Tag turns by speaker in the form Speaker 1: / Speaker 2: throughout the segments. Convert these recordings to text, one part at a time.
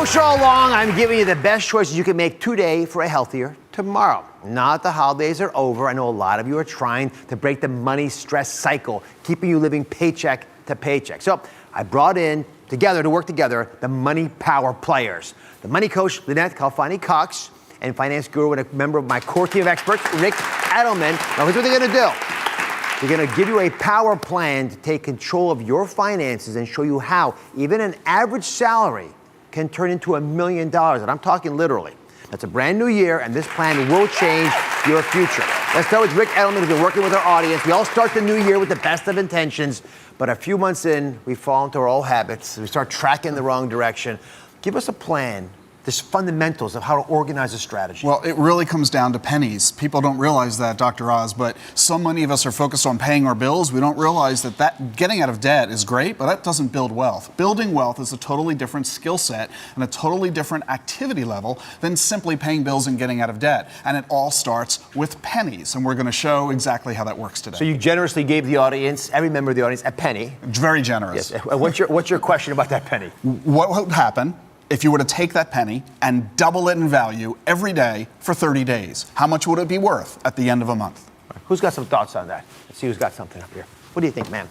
Speaker 1: Coach all along, I'm giving you the best choices you can make today for a healthier tomorrow. Now that the holidays are over, I know a lot of you are trying to break the money stress cycle, keeping you living paycheck to paycheck. So I brought in together to work together the money power players. The money coach, Lynette Calfani-Cox, and finance guru and a member of my core team of experts, Ric Edelman. Now here's what they're gonna do. They're gonna give you a power plan to take control of your finances and show you how even an average salary can turn into $1 million, and I'm talking literally. That's a brand new year, and this plan will change your future. Let's start with Ric Edelman, who's been working with our audience. We all start the new year with the best of intentions, but a few months in, we fall into our old habits. We start tracking the wrong direction. Give us a plan, the fundamentals of how to organize a strategy.
Speaker 2: Well, it really comes down to pennies. People don't realize that, Dr. Oz, but so many of us are focused on paying our bills. We don't realize that getting out of debt is great, but that doesn't build wealth. Building wealth is a totally different skill set and a totally different activity level than simply paying bills and getting out of debt. And it all starts with pennies, and we're going to show exactly how that works today.
Speaker 1: So you generously gave the audience, every member of the audience, a penny.
Speaker 2: Very generous.
Speaker 1: Yes. What's your question about that penny?
Speaker 2: What would happen if you were to take that penny and double it in value every day for 30 days? How much would it be worth at the end of a month?
Speaker 1: Who's got some thoughts on that? Let's see who's got something up here. What do you think, ma'am?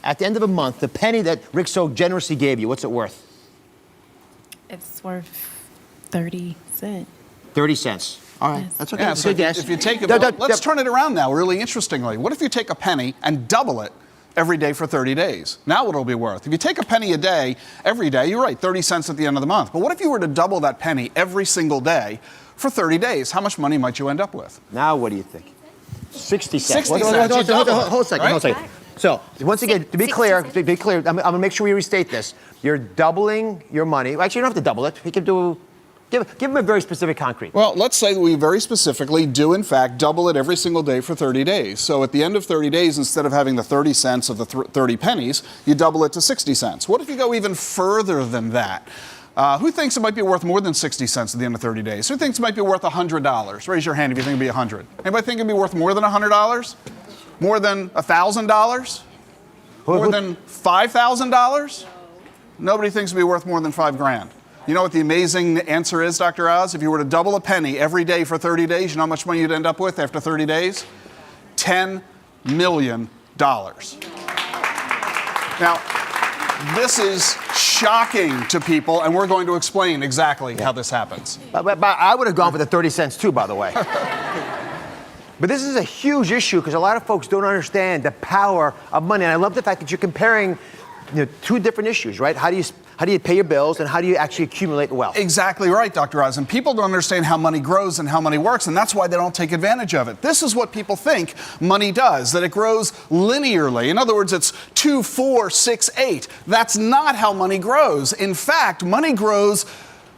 Speaker 1: At the end of a month, the penny that Ric so generously gave you, what's it worth?
Speaker 3: It's worth 30 cents.
Speaker 1: 30 cents. All right,
Speaker 3: Yes.
Speaker 1: that's okay.
Speaker 2: Yeah,
Speaker 1: That's a
Speaker 2: so
Speaker 1: good guess.
Speaker 2: if you take it, let's turn it around now, really interestingly. What if you take a penny and double it every day for 30 days? Now what it'll be worth? If you take a penny a day, every day, you're right, 30 cents at the end of the month. But what if you were to double that penny every single day for 30 days? How much money might you end up with?
Speaker 1: Now what do you think? 60 cents.
Speaker 2: 60 cents.
Speaker 1: Hold a second,
Speaker 2: Right?
Speaker 1: hold a second. So, once again, to be clear, I'm gonna make sure we restate this. You're doubling your money. Actually, you don't have to double it. We can do, give them a very specific concrete.
Speaker 2: Well, let's say that we very specifically do, in fact, double it every single day for 30 days. So at the end of 30 days, instead of having the 30 cents of the 30 pennies, you double it to 60 cents. What if you go even further than that? Who thinks it might be worth more than 60 cents at the end of 30 days? Who thinks it might be worth $100? Raise your hand if you think it'd be 100. Anybody think it'd be worth more than $100? More than $1,000? More than $5,000? Nobody thinks it'd be worth more than $5,000. You know what the amazing answer is, Dr. Oz? If you were to double a penny every day for 30 days, you know how much money you'd end up with after 30 days? $10 million. Now, this is shocking to people, and we're going to explain exactly how this happens.
Speaker 1: But I would have gone for the 30 cents too, by the way. But this is a huge issue because a lot of folks don't understand the power of money. And I love the fact that you're comparing two different issues, right? How do you pay your bills and how do you actually accumulate wealth?
Speaker 2: Exactly right, Dr. Oz. And people don't understand how money grows and how money works, and that's why they don't take advantage of it. This is what people think money does, that it grows linearly. In other words, it's 2, 4, 6, 8. That's not how money grows. In fact, money grows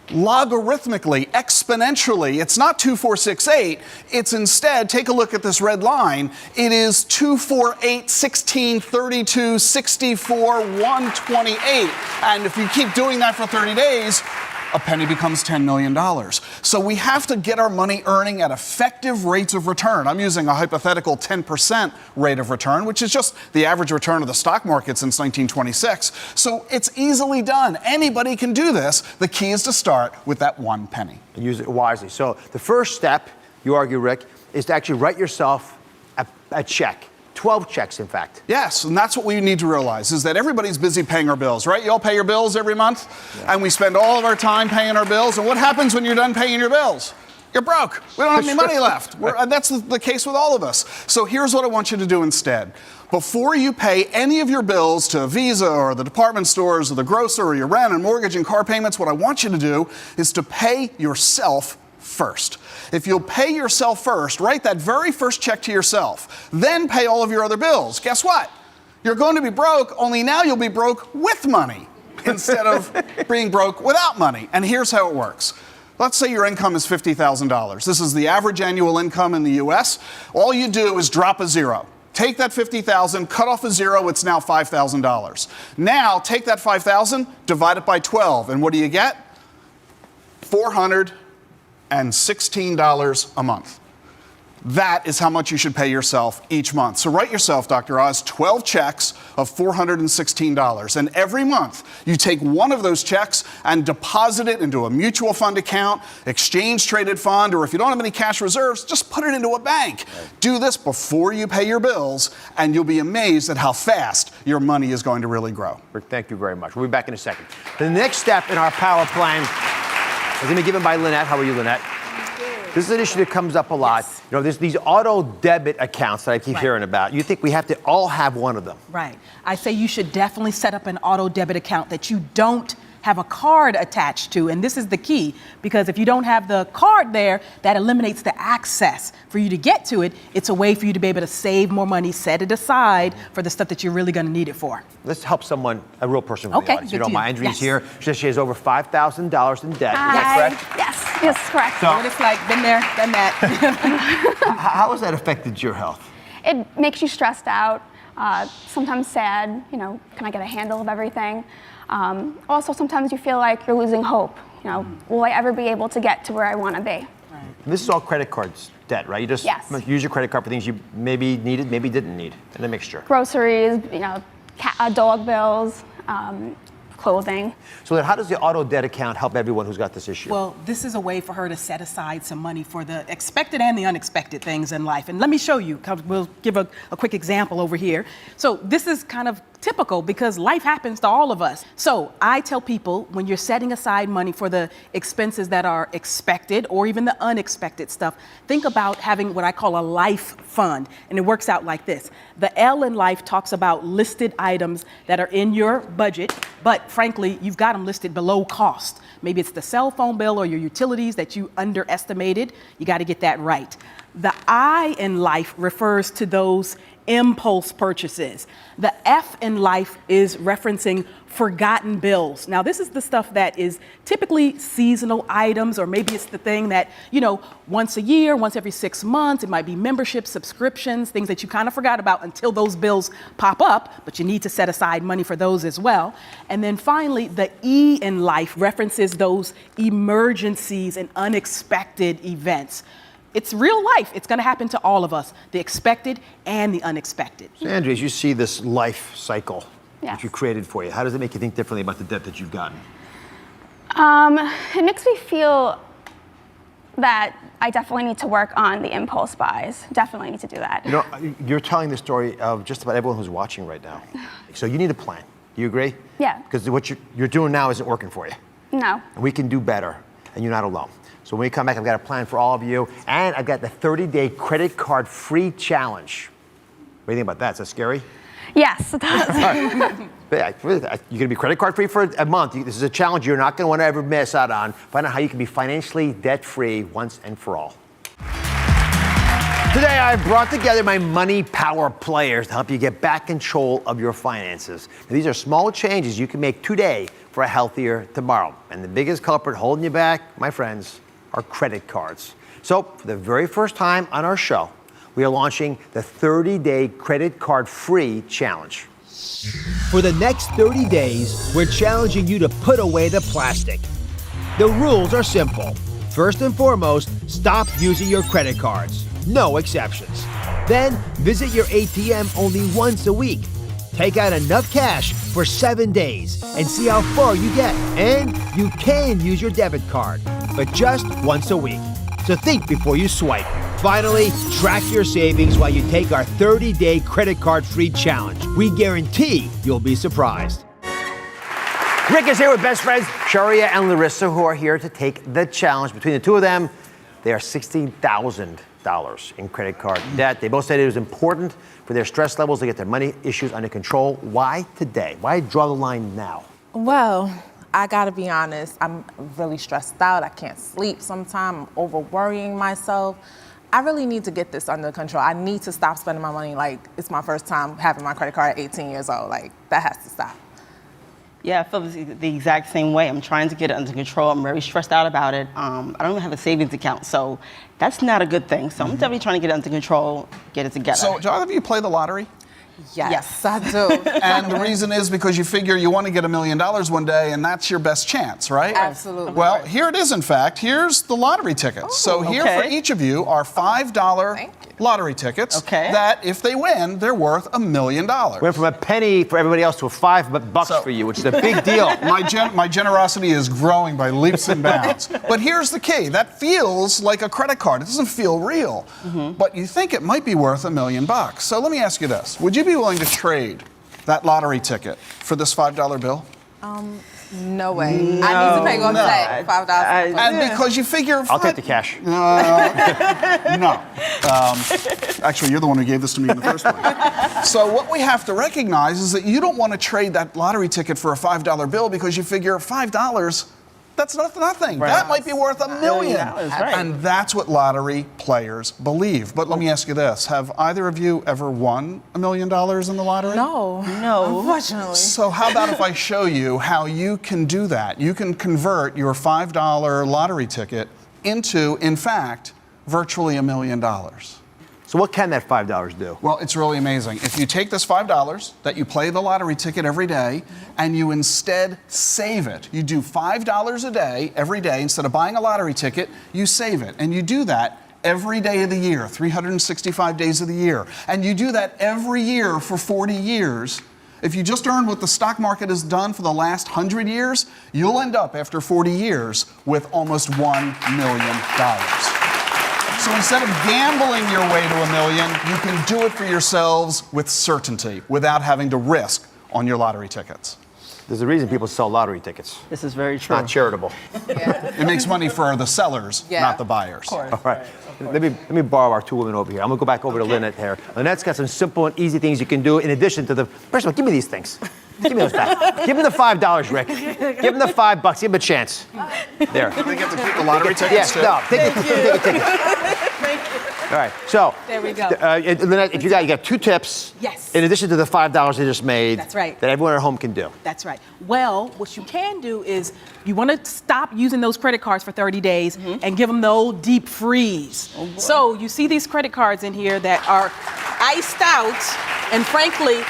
Speaker 2: logarithmically, exponentially. It's not 2, 4, 6, 8. It's instead, take a look at this red line. It is 2, 4, 8, 16, 32, 64, 128. And if you keep doing that for 30 days, a penny becomes $10 million. So we have to get our money earning at effective rates of return. I'm using a hypothetical 10% rate of return, which is just the average return of the stock market since 1926. So it's easily done. Anybody can do this. The key is to start with that one penny.
Speaker 1: And use it wisely. So the first step, you argue, Ric, is to actually write yourself a check. 12 checks, in fact.
Speaker 2: Yes, and that's what we need to realize, is that everybody's busy paying our bills, right? You all pay your bills every month, and we spend all of our time paying our bills, and what happens when you're done paying your bills? You're broke. We don't have any money left. That's the case with all of us. So here's what I want you to do instead. Before you pay any of your bills to Visa or the department stores or the grocer or your rent and mortgage and car payments, what I want you to do is to pay yourself first. If you'll pay yourself first, write that very first check to yourself, then pay all of your other bills. Guess what? You're going to be broke, only now you'll be broke with money instead of being broke without money. And here's how it works. Let's say your income is $50,000. This is the average annual income in the US. All you do is drop a zero. Take that $50,000, cut off a zero, it's now $5,000. Now take that $5,000, divide it by 12, and what do you get? $416 a month. That is how much you should pay yourself each month. So write yourself, Dr. Oz, 12 checks of $416. And every month, you take one of those checks and deposit it into a mutual fund account, exchange-traded fund, or if you don't have any cash reserves, just put it into a bank. Right. Do this before you pay your bills, and you'll be amazed at how fast your money is going to really grow.
Speaker 1: Rick, thank you very much. We'll be back in a second. The next step in our power plan is going to be given by Lynette. How are you, Lynette? This is an issue that comes up a lot.
Speaker 4: Yes.
Speaker 1: You know, there's these auto debit accounts that I keep hearing about. You think we have to all have one of them?
Speaker 4: Right. I say you should definitely set up an auto debit account that you don't have a card attached to. And this is the key, because if you don't have the card there, that eliminates the access for you to get to it. It's a way for you to be able to save more money, set it aside for the stuff that you're really going to need it for.
Speaker 1: Let's help someone, a real person from the audience. You know, my Andrea's
Speaker 4: Yes.
Speaker 1: here. She says she has over $5,000 in debt.
Speaker 5: Hi.
Speaker 1: Is that correct?
Speaker 5: Yes, correct.
Speaker 1: So-
Speaker 4: What it's like, been there, done that.
Speaker 1: How has that affected your health?
Speaker 5: It makes you stressed out, sometimes sad, you know, can I get a handle of everything? Also, sometimes you feel like you're losing hope. You know, will I ever be able to get to where I want to be?
Speaker 1: This is all credit cards debt, right? You just
Speaker 5: Yes.
Speaker 1: use your credit card for things you maybe needed, maybe didn't need, and a mixture.
Speaker 5: Groceries, you know, dog bills, clothing.
Speaker 1: So then how does the auto debt account help everyone who's got this issue?
Speaker 4: Well, this is a way for her to set aside some money for the expected and the unexpected things in life. And let me show you, 'cause we'll give a quick example over here. So this is kind of typical because life happens to all of us. So I tell people, when you're setting aside money for the expenses that are expected or even the unexpected stuff, think about having what I call a life fund. And it works out like this. The L in life talks about listed items that are in your budget, but frankly, you've got them listed below cost. Maybe it's the cell phone bill or your utilities that you underestimated. You got to get that right. The I in life refers to those impulse purchases. The F in life is referencing forgotten bills. Now, this is the stuff that is typically seasonal items, or maybe it's the thing that, you know, once a year, once every 6 months, it might be memberships, subscriptions, things that you kind of forgot about until those bills pop up, but you need to set aside money for those as well. And then finally, the E in life references those emergencies and unexpected events. It's real life. It's going to happen to all of us, the expected and the unexpected.
Speaker 1: So Andrea, as you see this life cycle that
Speaker 5: Yes.
Speaker 1: you created for you, how does it make you think differently about the debt that you've gotten?
Speaker 5: It makes me feel that I definitely need to work on the impulse buys. Definitely need to do that.
Speaker 1: You know, you're telling the story of just about everyone who's watching right now. So you need a plan. Do you agree?
Speaker 5: Yeah.
Speaker 1: Because what you're doing now isn't working for you.
Speaker 5: No.
Speaker 1: And we can do better, and you're not alone. So when we come back, I've got a plan for all of you, and I've got the 30-day credit card free challenge. What do you think about that? Is that scary?
Speaker 5: Yes, it does.
Speaker 1: You're going to be credit card free for a month. This is a challenge you're not going to want to ever miss out on. Find out how you can be financially debt-free once and for all. Today, I brought together my money power players to help you get back control of your finances. Now, these are small changes you can make today for a healthier tomorrow. And the biggest culprit holding you back, my friends, are credit cards. So, for the very first time on our show, we are launching the 30-day credit card free challenge.
Speaker 6: For the next 30 days, we're challenging you to put away the plastic. The rules are simple. First and foremost, stop using your credit cards. No exceptions. Then, visit your ATM only once a week. Take out enough cash for 7 days and see how far you get. And you can use your debit card, but just once a week. So think before you swipe. Finally, track your savings while you take our 30-day credit card free challenge. We guarantee you'll be surprised.
Speaker 1: Rick is here with best friends Sharia and Larissa, who are here to take the challenge. Between the two of them, they are $16,000 in credit card debt. They both said it was important for their stress levels to get their money issues under control. Why today? Why draw the line now?
Speaker 7: Well, I gotta be honest, I'm really stressed out. I can't sleep sometimes. I'm over worrying myself. I really need to get this under control. I need to stop spending my money like it's my first time having my credit card at 18 years old. Like, that has to stop.
Speaker 8: Yeah, I feel the exact same way. I'm trying to get it under control. I'm very stressed out about it. I don't even have a savings account, so that's not a good thing. So I'm definitely trying to get it under control, get it together.
Speaker 2: So, do either of you play the lottery?
Speaker 7: Yes, I do.
Speaker 2: And the reason is because you figure you want to get $1 million one day, and that's your best chance, right?
Speaker 7: Absolutely.
Speaker 2: Well, here it is, in fact. Here's the lottery tickets. So here for each of you are $5 lottery tickets that, if they win, they're worth $1 million.
Speaker 1: Went from a penny for everybody else to $5 for you, which is a big deal.
Speaker 2: My generosity is growing by leaps and bounds. But here's the key. That feels like a credit card. It doesn't feel real. But you think it might be worth $1 million. So let me ask you this. Would you be willing to trade that lottery ticket for this $5 bill?
Speaker 7: No way. I need to pay off that $5.
Speaker 2: And because you figure...
Speaker 1: I'll take the cash.
Speaker 2: No. Actually, you're the one who gave this to me in the first place. So what we have to recognize is that you don't want to trade that lottery ticket for a $5 bill because you figure $5, that's nothing. Right. That might be worth $1 million.
Speaker 8: Right.
Speaker 2: And that's what lottery players believe. But let me ask you this. Have either of you ever won $1 million in the lottery?
Speaker 7: No, unfortunately.
Speaker 2: So how about if I show you how you can do that? You can convert your $5 lottery ticket into, in fact, virtually $1 million.
Speaker 1: So what can that $5 do?
Speaker 2: Well, it's really amazing. If you take this $5 that you play the lottery ticket every day and you instead save it, you do $5 a day every day. Instead of buying a lottery ticket, you save it. And you do that every day of the year, 365 days of the year. And you do that every year for 40 years. If you just earn what the stock market has done for the last 100 years, you'll end up after 40 years with almost $1 million. So instead of gambling your way to $1 million, you can do it for yourselves with certainty, without having to risk on your lottery tickets.
Speaker 1: There's a reason people sell lottery tickets.
Speaker 8: This is very true.
Speaker 1: Not charitable.
Speaker 2: It makes money for the sellers, not the buyers.
Speaker 1: All right. Let me borrow our two women over here. I'm gonna go back over to Lynette here. Lynette's got some simple and easy things you can do in addition to the. First of all, give me these things. Give me those back. Give him the $5, Rick. Give him the $5. Give him a chance. There.
Speaker 2: Do they get to keep the lottery tickets too?
Speaker 1: No, take the tickets. All right, so.
Speaker 4: There we go.
Speaker 1: Lynette, if you got two tips.
Speaker 4: Yes.
Speaker 1: In addition to the $5 they just made.
Speaker 4: That's right.
Speaker 1: That everyone at home can do.
Speaker 4: That's right. Well, what you can do is you want to stop using those credit cards for 30 days and give them the old deep freeze. So you see these credit cards in here that are iced out, and frankly,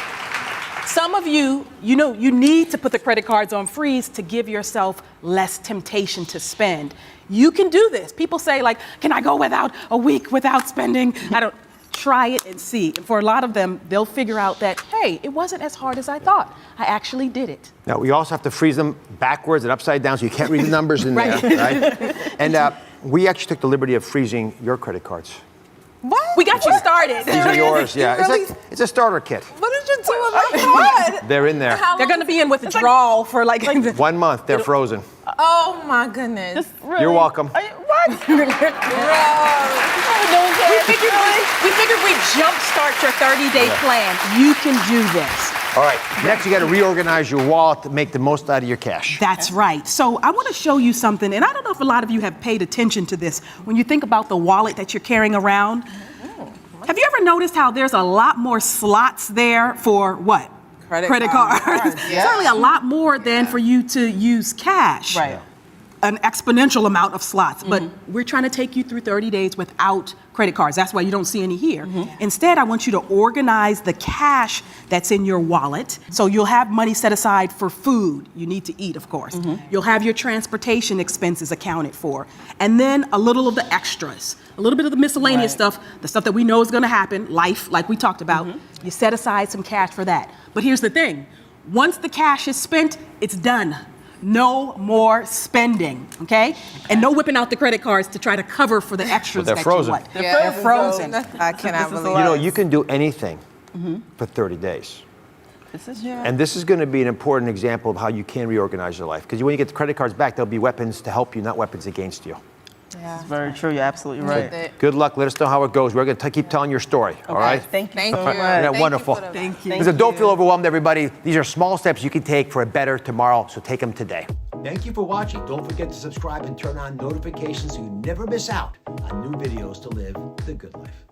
Speaker 4: some of you need to put the credit cards on freeze to give yourself less temptation to spend. You can do this. People say, like, can I go without a week without spending? I don't. Try it and see. And for a lot of them, they'll figure out that, hey, it wasn't as hard as I thought. I actually did it.
Speaker 1: Now, we also have to freeze them backwards and upside down so you can't read the numbers in there, right? And we actually took the liberty of freezing your credit cards.
Speaker 7: What?
Speaker 4: We got you started.
Speaker 1: These are yours, yeah. It's a starter kit.
Speaker 7: What did you do with my card?
Speaker 1: They're in there.
Speaker 4: They're going to be in withdrawal for like
Speaker 1: 1 month, they're frozen.
Speaker 7: Oh my goodness.
Speaker 1: You're welcome.
Speaker 8: What?
Speaker 4: We figured we'd jumpstart your 30-day plan. You can do this.
Speaker 1: All right, next you got to reorganize your wallet to make the most out of your cash.
Speaker 4: That's right. So I want to show you something, and I don't know if a lot of you have paid attention to this. When you think about the wallet that you're carrying around, have you ever noticed how there's a lot more slots there for what? Credit cards.
Speaker 7: Yeah.
Speaker 4: Certainly a lot more than for you to use cash.
Speaker 7: Right.
Speaker 4: An exponential amount of slots, but we're trying to take you through 30 days without credit cards. That's why you don't see any here. Instead, I want you to organize the cash that's in your wallet. So you'll have money set aside for food. You need to eat, of course. You'll have your transportation expenses accounted for. And then a little of the extras, a little bit of the miscellaneous stuff, the stuff that we know is gonna happen, life, like we talked about. You set aside some cash for that. But here's the thing, once the cash is spent, it's done. No more spending, okay? And no whipping out the credit cards to try to cover for the extras
Speaker 1: they're
Speaker 4: that
Speaker 1: frozen.
Speaker 4: you want.
Speaker 7: They're
Speaker 4: frozen.
Speaker 7: I cannot believe
Speaker 1: You know, you can do anything for 30 days. And this is going to be an important example of how you can reorganize your life. Because when you get the credit cards back, they'll be weapons to help you, not weapons against you.
Speaker 7: Yeah.
Speaker 8: It's very true. You're absolutely right.
Speaker 1: Good luck. Let us know how it goes. We're going to keep telling your story, all right?
Speaker 8: Thank you.
Speaker 7: Thank you.
Speaker 8: so much.
Speaker 1: Isn't that
Speaker 7: Thank you
Speaker 1: wonderful?
Speaker 7: for the-
Speaker 4: Thank you.
Speaker 1: Listen, don't feel overwhelmed, everybody. These are small steps you can take for a better tomorrow, so take them today.
Speaker 6: Thank you for watching. Don't forget to subscribe and turn on notifications so you never miss out on new videos to live the good life.